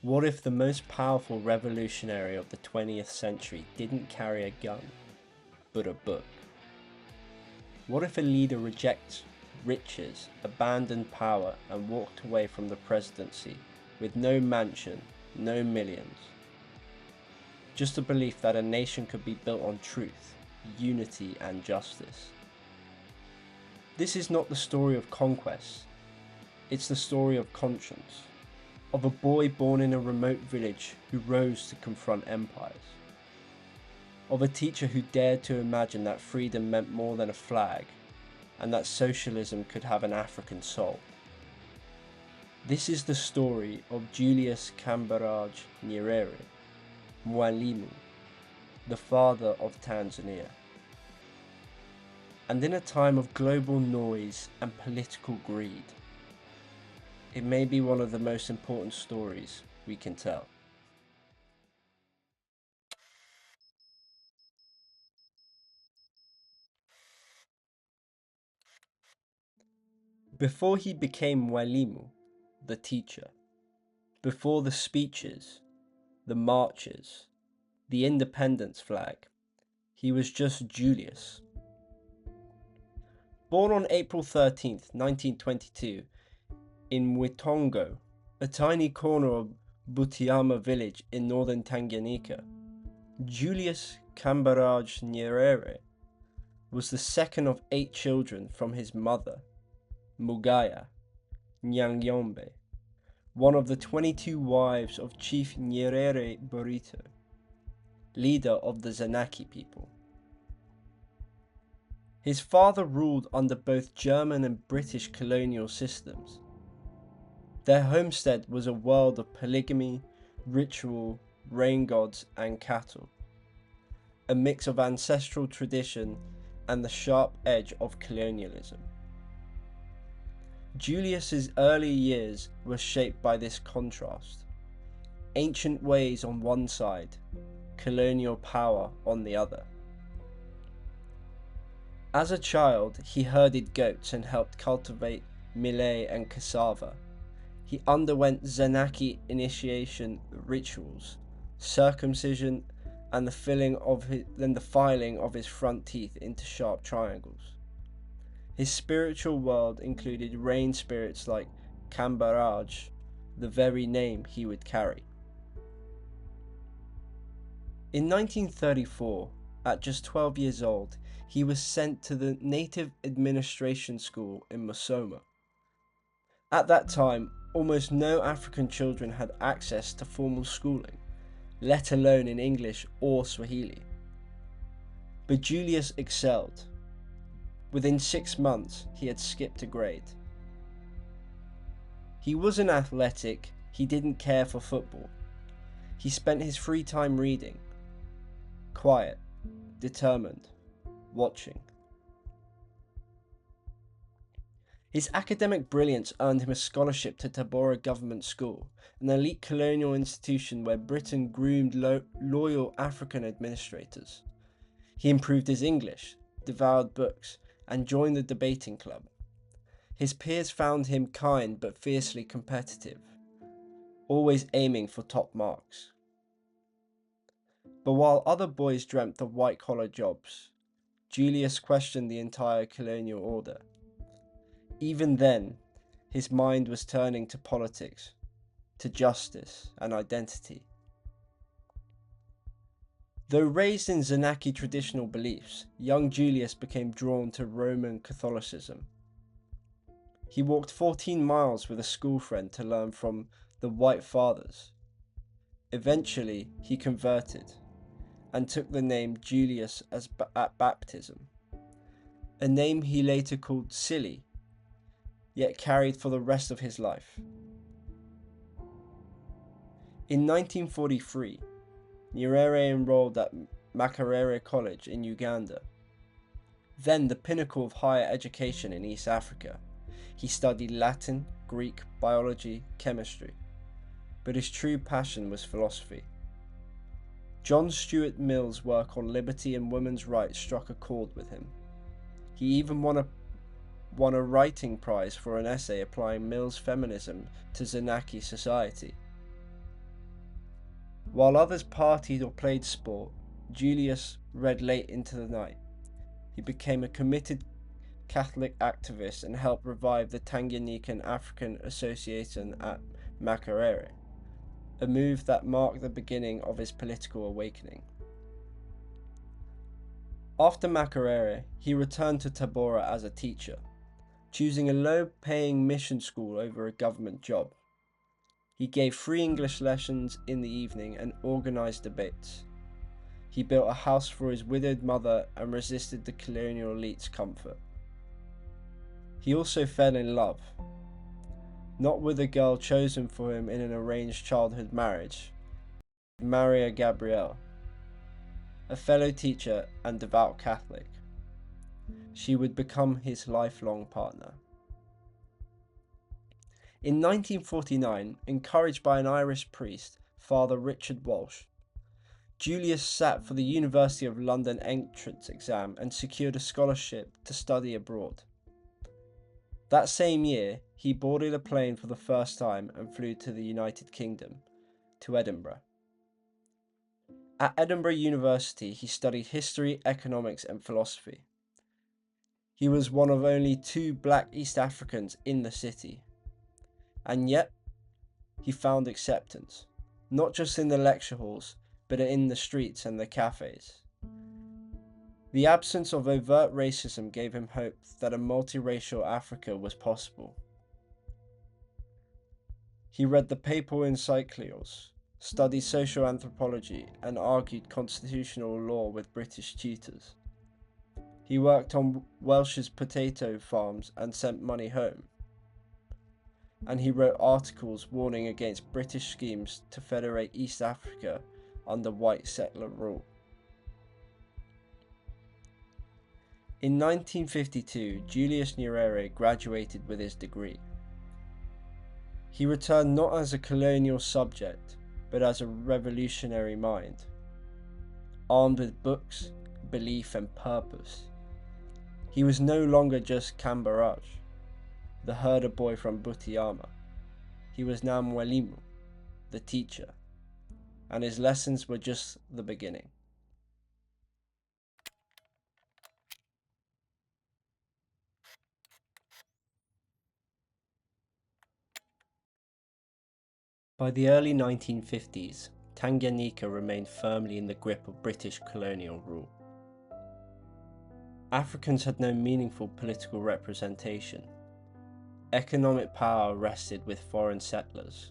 What if the most powerful revolutionary of the 20th century didn't carry a gun, but a book? What if a leader rejects riches, abandoned power, and walked away from the presidency with no mansion, no millions? Just a belief that a nation could be built on truth, unity, and justice. This is not the story of conquest, it's the story of conscience, of a boy born in a remote village who rose to confront empires, of a teacher who dared to imagine that freedom meant more than a flag, and that socialism could have an African soul. This is the story of Julius Kambarage Nyerere, Mwalimu, the father of Tanzania. And in a time of global noise and political greed, it may be one of the most important stories we can tell. Before he became Mwalimu, the teacher, before the speeches, the marches, the independence flag, he was just Julius. Born on April 13th, 1922, in Mwitongo, a tiny corner of Ujamaa village in northern Tanganyika, Julius Kambarage Nyerere was the second of 8 children from his mother, Mugaya Nyang'yombe, one of the 22 wives of Chief Nyerere Burito, leader of the Zanaki people. His father ruled under both German and British colonial systems. Their homestead was a world of polygamy, ritual, rain gods, and cattle, a mix of ancestral tradition and the sharp edge of colonialism. Julius's early years were shaped by this contrast. Ancient ways on one side, colonial power on the other. As a child, he herded goats and helped cultivate millet and cassava. He underwent Zanaki initiation rituals, circumcision, and the filing of his front teeth into sharp triangles. His spiritual world included rain spirits like Kambarage, the very name he would carry. In 1934, at just 12 years old, he was sent to the Native Administration School in Musoma. At that time, almost no African children had access to formal schooling, let alone in English or Swahili. But Julius excelled. Within 6 months, he had skipped a grade. He wasn't athletic, he didn't care for football. He spent his free time reading, quiet, determined, watching. His academic brilliance earned him a scholarship to Tabora Government School, an elite colonial institution where Britain groomed loyal African administrators. He improved his English, devoured books, and joined the debating club. His peers found him kind but fiercely competitive, always aiming for top marks. But while other boys dreamt of white-collar jobs, Julius questioned the entire colonial order. Even then, his mind was turning to politics, to justice and identity. Though raised in Zanaki traditional beliefs, young Julius became drawn to Roman Catholicism. He walked 14 miles with a school friend to learn from the White Fathers. Eventually, he converted and took the name Julius at baptism, a name he later called silly, yet carried for the rest of his life. In 1943, Nyerere enrolled at Makerere College in Uganda, then the pinnacle of higher education in East Africa. He studied Latin, Greek, biology, chemistry, but his true passion was philosophy. John Stuart Mill's work on liberty and women's rights struck a chord with him. He even won a writing prize for an essay applying Mill's feminism to Zanaki society. While others partied or played sport, Julius read late into the night. He became a committed Catholic activist and helped revive the Tanganyika African Association at Makerere, a move that marked the beginning of his political awakening. After Makerere, he returned to Tabora as a teacher, choosing a low-paying mission school over a government job. He gave free English lessons in the evening and organized debates. He built a house for his widowed mother and resisted the colonial elite's comfort. He also fell in love, not with a girl chosen for him in an arranged childhood marriage, but Maria Gabrielle, a fellow teacher and devout Catholic. She would become his lifelong partner. In 1949, encouraged by an Irish priest, Father Richard Walsh, Julius sat for the University of London entrance exam and secured a scholarship to study abroad. That same year, he boarded a plane for the first time and flew to the United Kingdom, to Edinburgh. At Edinburgh University, he studied history, economics, and philosophy. He was one of only 2 black East Africans in the city. And yet, he found acceptance, not just in the lecture halls, but in the streets and the cafes. The absence of overt racism gave him hope that a multiracial Africa was possible. He read the papal encyclicals, studied social anthropology, and argued constitutional law with British tutors. He worked on Welsh's potato farms and sent money home. And he wrote articles warning against British schemes to federate East Africa under white settler rule. In 1952, Julius Nyerere graduated with his degree. He returned not as a colonial subject, but as a revolutionary mind, armed with books, belief, and purpose. He was no longer just Kambarage, the herder boy from Ujamaa. He was now Mwalimu, the teacher, and his lessons were just the beginning. By the early 1950s, Tanganyika remained firmly in the grip of British colonial rule. Africans had no meaningful political representation. Economic power rested with foreign settlers.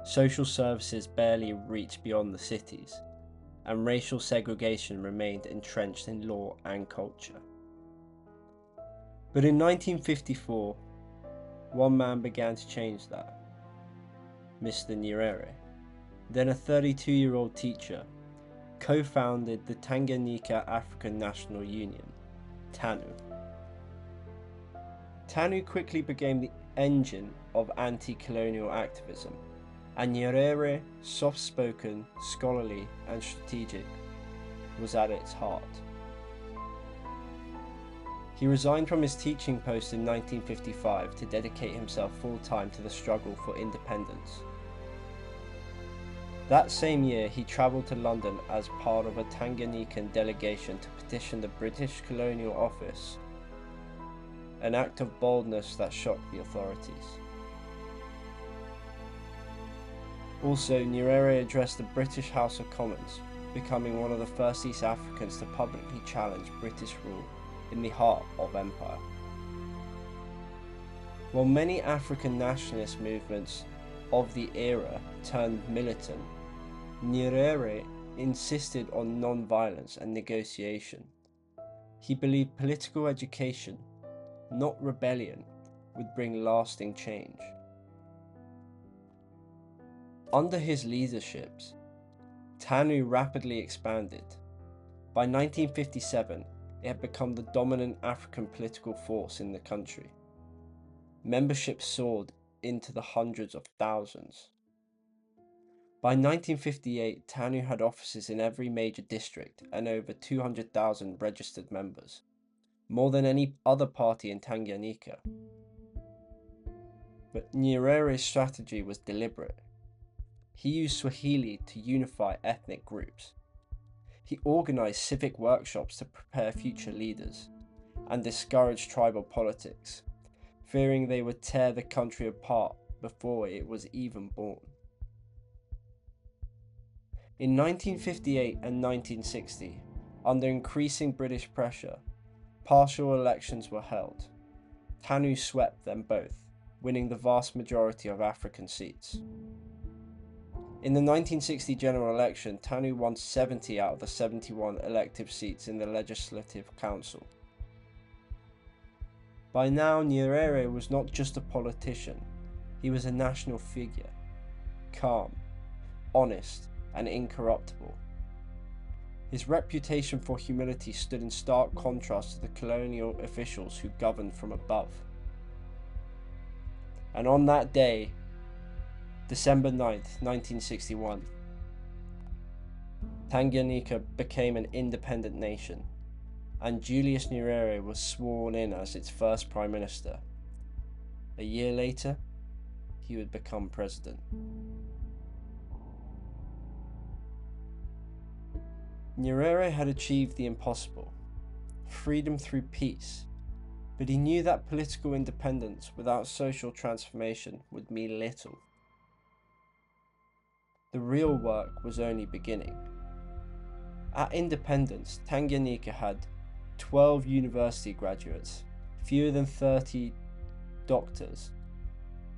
Social services barely reached beyond the cities, and racial segregation remained entrenched in law and culture. But in 1954, one man began to change that. Mr. Nyerere, then a 32-year-old teacher, co-founded the Tanganyika African National Union, TANU. TANU quickly became the engine of anti-colonial activism, and Nyerere, soft-spoken, scholarly, and strategic, was at its heart. He resigned from his teaching post in 1955 to dedicate himself full-time to the struggle for independence. That same year, he travelled to London as part of a Tanganyikan delegation to petition the British Colonial Office, an act of boldness that shocked the authorities. Also, Nyerere addressed the British House of Commons, becoming one of the first East Africans to publicly challenge British rule in the heart of empire. While many African nationalist movements of the era turned militant, Nyerere insisted on non-violence and negotiation. He believed political education, not rebellion, would bring lasting change. Under his leadership, TANU rapidly expanded. By 1957, it had become the dominant African political force in the country. Membership soared into the hundreds of thousands. By 1958, TANU had offices in every major district and over 200,000 registered members, more than any other party in Tanganyika. But Nyerere's strategy was deliberate. he used Swahili to unify ethnic groups. He organised civic workshops to prepare future leaders, and discouraged tribal politics, fearing they would tear the country apart before it was even born. In 1958 and 1960, under increasing British pressure, partial elections were held. TANU swept them both, winning the vast majority of African seats. In the 1960 general election, TANU won 70 out of the 71 elective seats in the Legislative Council. By now, Nyerere was not just a politician, he was a national figure, calm, honest, and incorruptible. His reputation for humility stood in stark contrast to the colonial officials who governed from above. And on that day, December 9th, 1961, Tanganyika became an independent nation, and Julius Nyerere was sworn in as its first prime minister. A year later, he would become president. Nyerere had achieved the impossible, freedom through peace, but he knew that political independence without social transformation would mean little. The real work was only beginning. At independence, Tanganyika had 12 university graduates, fewer than 30 doctors,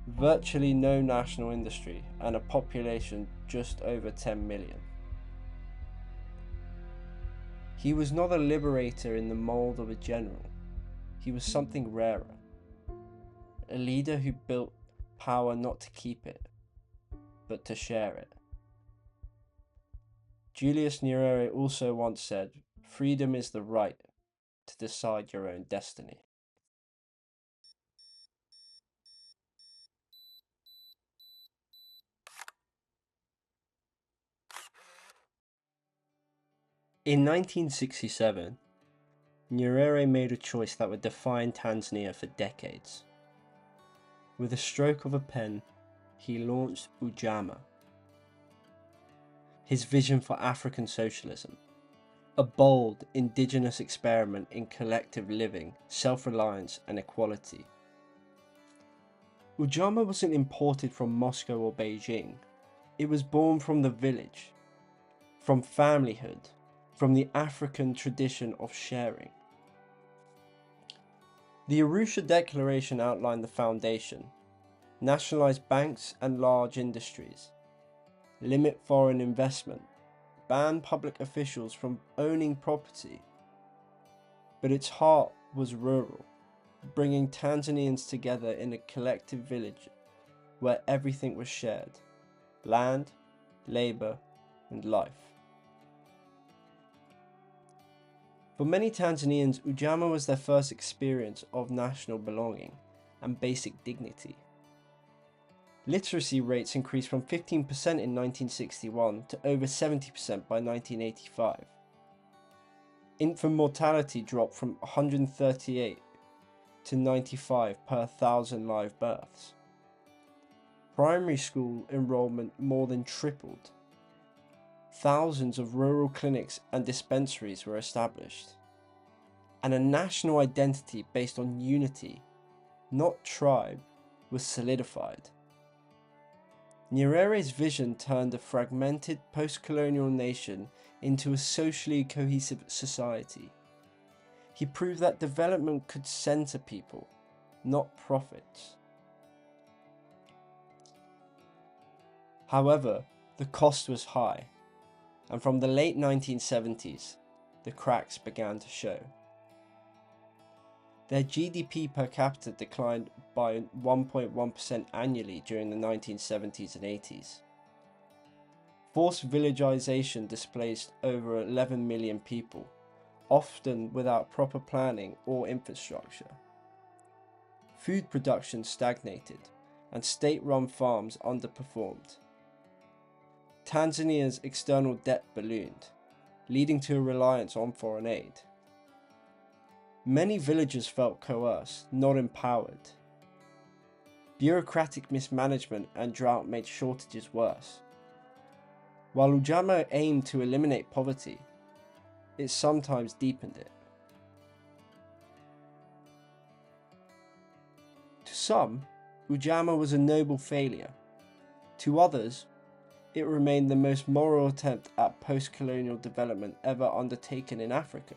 virtually no national industry, and a population just over 10 million. He was not a liberator in the mold of a general. He was something rarer. A leader who built power not to keep it, but to share it. Julius Nyerere also once said, "Freedom is the right to decide your own destiny." In 1967, Nyerere made a choice that would define Tanzania for decades. With a stroke of a pen, he launched Ujamaa, his vision for African socialism, a bold, indigenous experiment in collective living, self-reliance and equality. Ujamaa wasn't imported from Moscow or Beijing. It was born from the village, from familyhood, from the African tradition of sharing. The Arusha Declaration outlined the foundation: nationalize banks and large industries, limit foreign investment, ban public officials from owning property. But its heart was rural, bringing Tanzanians together in a collective village where everything was shared: land, labour, and life. For many Tanzanians, Ujamaa was their first experience of national belonging and basic dignity. Literacy rates increased from 15% in 1961 to over 70% by 1985. Infant mortality dropped from 138 to 95 per 1,000 live births. Primary school enrollment more than tripled. Thousands of rural clinics and dispensaries were established, and a national identity based on unity, not tribe, was solidified. Nyerere's vision turned a fragmented post-colonial nation into a socially cohesive society. He proved that development could center people, not profits. However, the cost was high, and from the late 1970s, the cracks began to show. Their GDP per capita declined by 1.1% annually during the 1970s and 80s. Forced villagization displaced over 11 million people, often without proper planning or infrastructure. Food production stagnated, and state-run farms underperformed. Tanzania's external debt ballooned, leading to a reliance on foreign aid. Many villagers felt coerced, not empowered. Bureaucratic mismanagement and drought made shortages worse, While Ujamaa aimed to eliminate poverty, it sometimes deepened it. To some, Ujamaa was a noble failure. To others, it remained the most moral attempt at post-colonial development ever undertaken in Africa.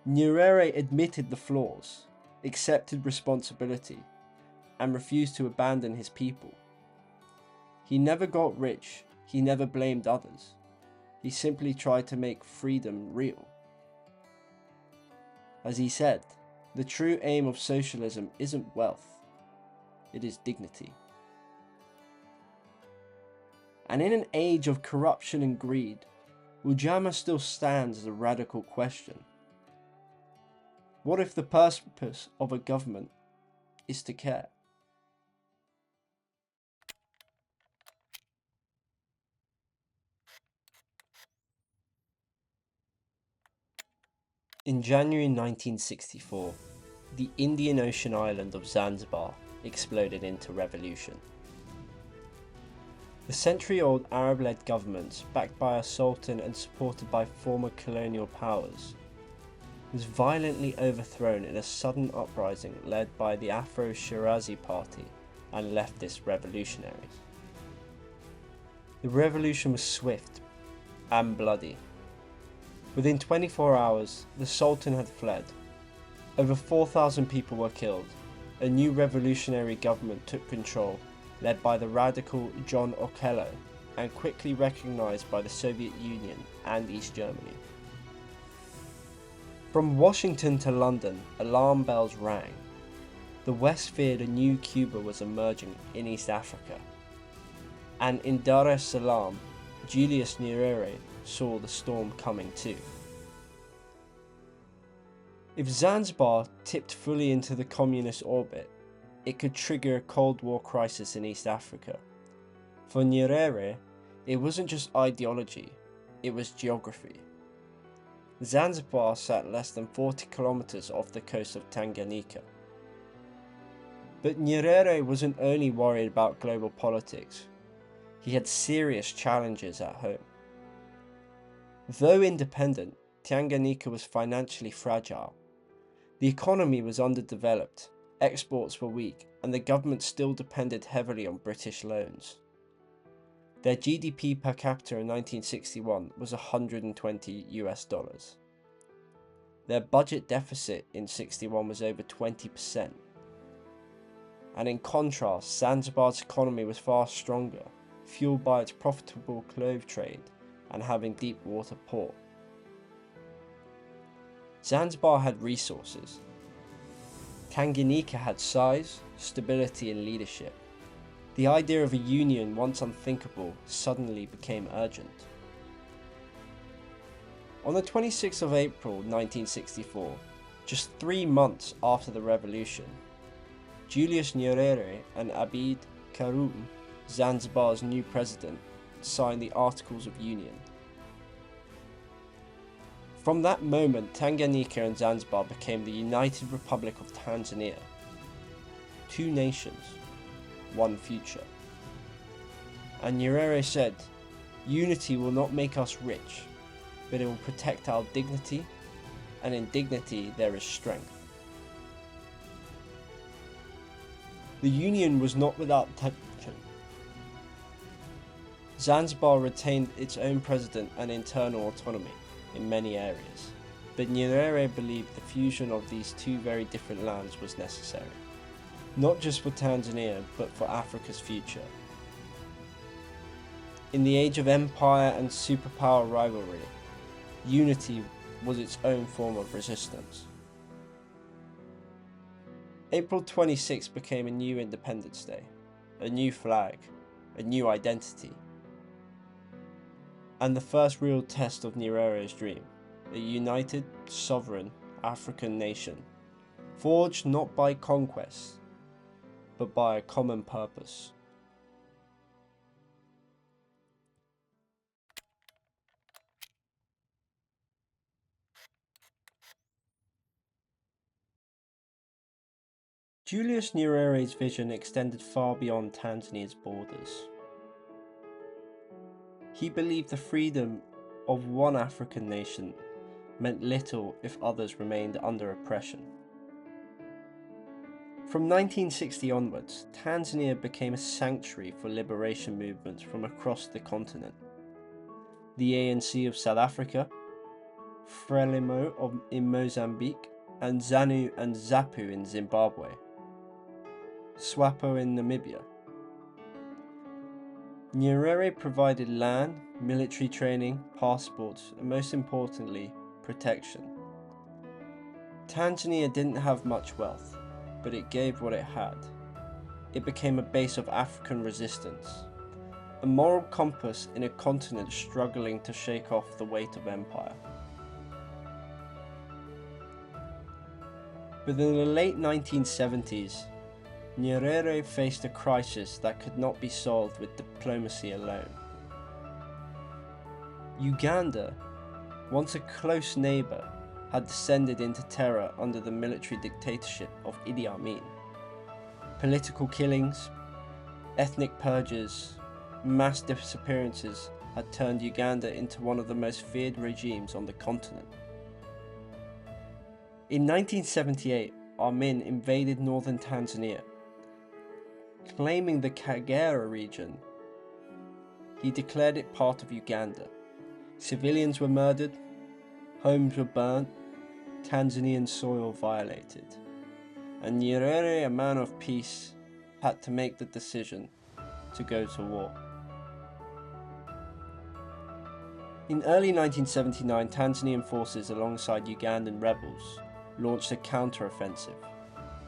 Nyerere admitted the flaws, accepted responsibility, and refused to abandon his people. He never got rich, he never blamed others. He simply tried to make freedom real. As he said, the true aim of socialism isn't wealth, it is dignity. And in an age of corruption and greed, Ujamaa still stands as a radical question. What if the purpose of a government is to care? In January 1964, the Indian Ocean island of Zanzibar exploded into revolution. The century-old Arab-led government, backed by a sultan and supported by former colonial powers, was violently overthrown in a sudden uprising led by the Afro-Shirazi Party and leftist revolutionaries. The revolution was swift and bloody. Within 24 hours, the Sultan had fled. Over 4,000 people were killed. A new revolutionary government took control, led by the radical John Okello, and quickly recognized by the Soviet Union and East Germany. From Washington to London, alarm bells rang. The West feared a new Cuba was emerging in East Africa. And in Dar es Salaam, Julius Nyerere saw the storm coming too. If Zanzibar tipped fully into the communist orbit, it could trigger a Cold War crisis in East Africa. For Nyerere, it wasn't just ideology, it was geography. Zanzibar sat less than 40 kilometers off the coast of Tanganyika. But Nyerere wasn't only worried about global politics, he had serious challenges at home. Though independent, Tanganyika was financially fragile. The economy was underdeveloped, exports were weak, and the government still depended heavily on British loans. Their GDP per capita in 1961 was $120. Their budget deficit in 61 was over 20%. And in contrast, Zanzibar's economy was far stronger, fueled by its profitable clove trade and having deep water port. Zanzibar had resources. Tanganyika had size, stability and leadership. The idea of a union, once unthinkable, suddenly became urgent. On the 26th of April 1964, just 3 months after the revolution, Julius Nyerere and Abid Karume, Zanzibar's new president, signed the Articles of Union. From that moment, Tanganyika and Zanzibar became the United Republic of Tanzania. 2 nations, 1 future. And Nyerere said, "Unity will not make us rich, but it will protect our dignity, and in dignity there is strength." The union was not without tension. Zanzibar retained its own president and internal autonomy in many areas, but Nyerere believed the fusion of these 2 very different lands was necessary, not just for Tanzania, but for Africa's future. In the age of empire and superpower rivalry, unity was its own form of resistance. April 26 became a new Independence Day, a new flag, a new identity, and the first real test of Nyerere's dream, a united, sovereign African nation, forged not by conquest, but by a common purpose. Julius Nyerere's vision extended far beyond Tanzania's borders. He believed the freedom of one African nation meant little if others remained under oppression. From 1960 onwards, Tanzania became a sanctuary for liberation movements from across the continent. The ANC of South Africa, Frelimo in Mozambique, and ZANU and ZAPU in Zimbabwe, SWAPO in Namibia. Nyerere provided land, military training, passports, and most importantly, protection. Tanzania didn't have much wealth, but it gave what it had. It became a base of African resistance, a moral compass in a continent struggling to shake off the weight of empire. But in the late 1970s, Nyerere faced a crisis that could not be solved with diplomacy alone. Uganda, once a close neighbour, had descended into terror under the military dictatorship of Idi Amin. Political killings, ethnic purges, mass disappearances had turned Uganda into one of the most feared regimes on the continent. In 1978, Amin invaded northern Tanzania. Claiming the Kagera region, he declared it part of Uganda. Civilians were murdered, homes were burnt, Tanzanian soil violated, and Nyerere, a man of peace, had to make the decision to go to war. In early 1979, Tanzanian forces alongside Ugandan rebels launched a counter-offensive.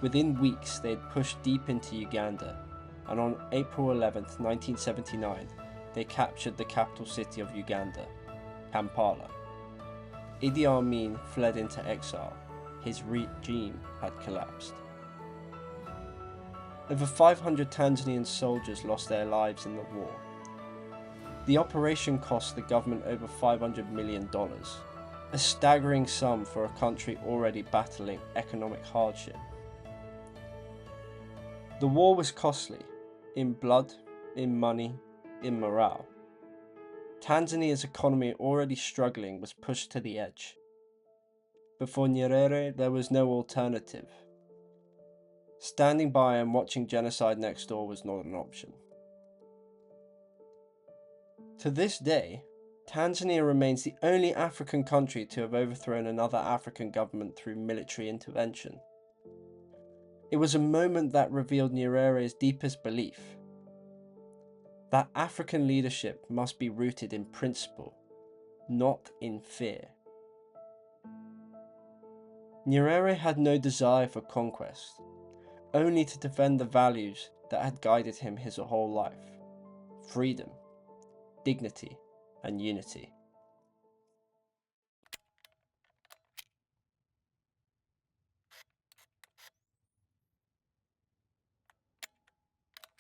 Within weeks, they had pushed deep into Uganda, and on April 11, 1979, they captured the capital city of Uganda, Kampala. Idi Amin fled into exile. His regime had collapsed. Over 500 Tanzanian soldiers lost their lives in the war. The operation cost the government over $500 million, a staggering sum for a country already battling economic hardship. The war was costly, in blood, in money, in morale. Tanzania's economy, already struggling, was pushed to the edge. But for Nyerere, there was no alternative. Standing by and watching genocide next door was not an option. To this day, Tanzania remains the only African country to have overthrown another African government through military intervention. It was a moment that revealed Nyerere's deepest belief, that African leadership must be rooted in principle, not in fear. Nyerere had no desire for conquest, only to defend the values that had guided him his whole life: freedom, dignity, and unity.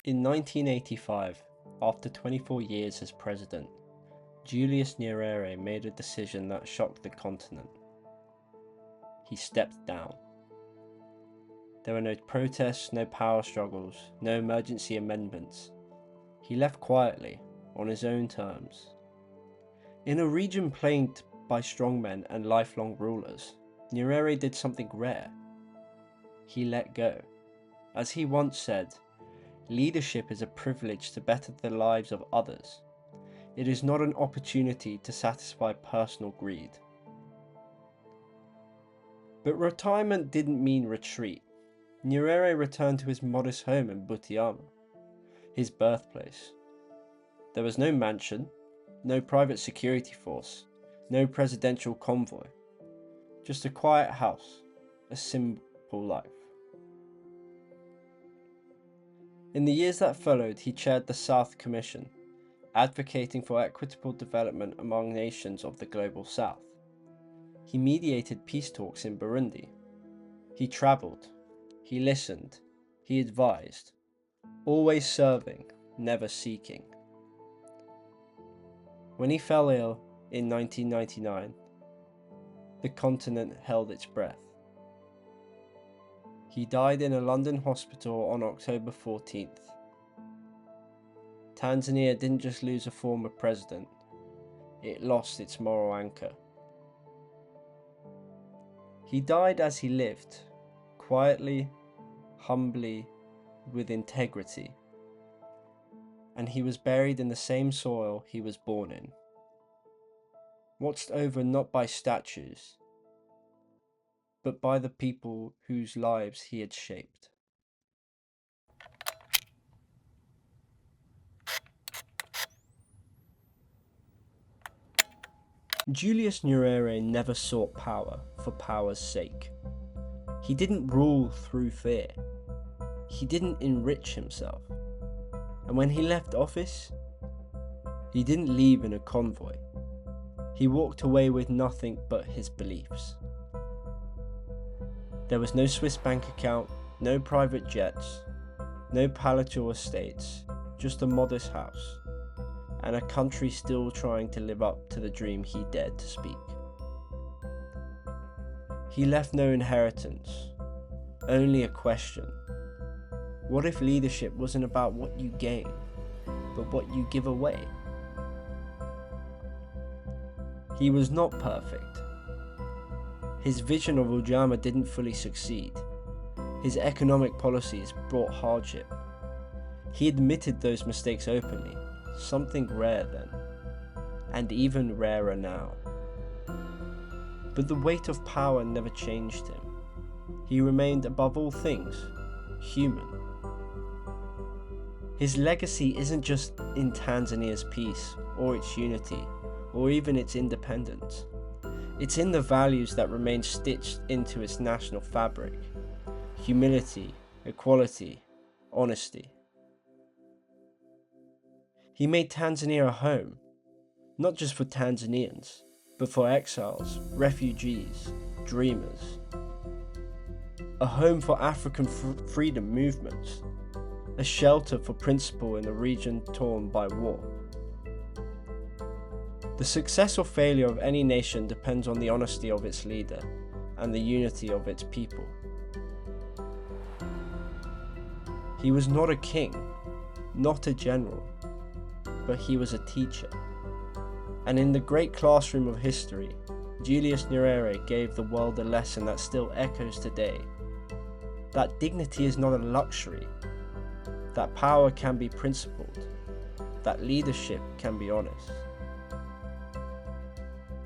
In 1985, after 24 years as president, Julius Nyerere made a decision that shocked the continent. He stepped down. There were no protests, no power struggles, no emergency amendments. He left quietly, on his own terms. In a region plagued by strongmen and lifelong rulers, Nyerere did something rare. He let go. As he once said, "Leadership is a privilege to better the lives of others. It is not an opportunity to satisfy personal greed." But retirement didn't mean retreat. Nyerere returned to his modest home in Butiama, his birthplace. There was no mansion, no private security force, no presidential convoy. Just a quiet house, a simple life. In the years that followed, he chaired the South Commission, advocating for equitable development among nations of the Global South. He mediated peace talks in Burundi. He travelled. He listened. He advised. Always serving, never seeking. When he fell ill in 1999, the continent held its breath. He died in a London hospital on October 14th. Tanzania didn't just lose a former president, it lost its moral anchor. He died as he lived, quietly, humbly, with integrity, and he was buried in the same soil he was born in, watched over not by statues, but by the people whose lives he had shaped. Julius Nyerere never sought power for power's sake. He didn't rule through fear. He didn't enrich himself. And when he left office, he didn't leave in a convoy. He walked away with nothing but his beliefs. There was no Swiss bank account, no private jets, no palatial estates, just a modest house, and a country still trying to live up to the dream he dared to speak. He left no inheritance, only a question. What if leadership wasn't about what you gain, but what you give away? He was not perfect. His vision of Ujamaa didn't fully succeed. His economic policies brought hardship. He admitted those mistakes openly, something rare then, and even rarer now. But the weight of power never changed him. He remained above all things, human. His legacy isn't just in Tanzania's peace, or its unity, or even its independence. It's in the values that remain stitched into its national fabric: humility, equality, honesty. He made Tanzania a home, not just for Tanzanians, but for exiles, refugees, dreamers. A home for African freedom movements, a shelter for principle in a region torn by war. The success or failure of any nation depends on the honesty of its leader and the unity of its people. He was not a king, not a general, but he was a teacher. And in the great classroom of history, Julius Nyerere gave the world a lesson that still echoes today: that dignity is not a luxury, that power can be principled, that leadership can be honest.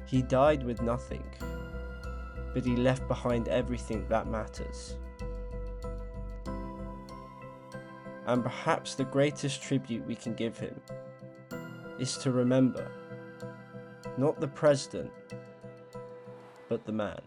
He died with nothing, but he left behind everything that matters. And perhaps the greatest tribute we can give him is to remember, not the president, but the man.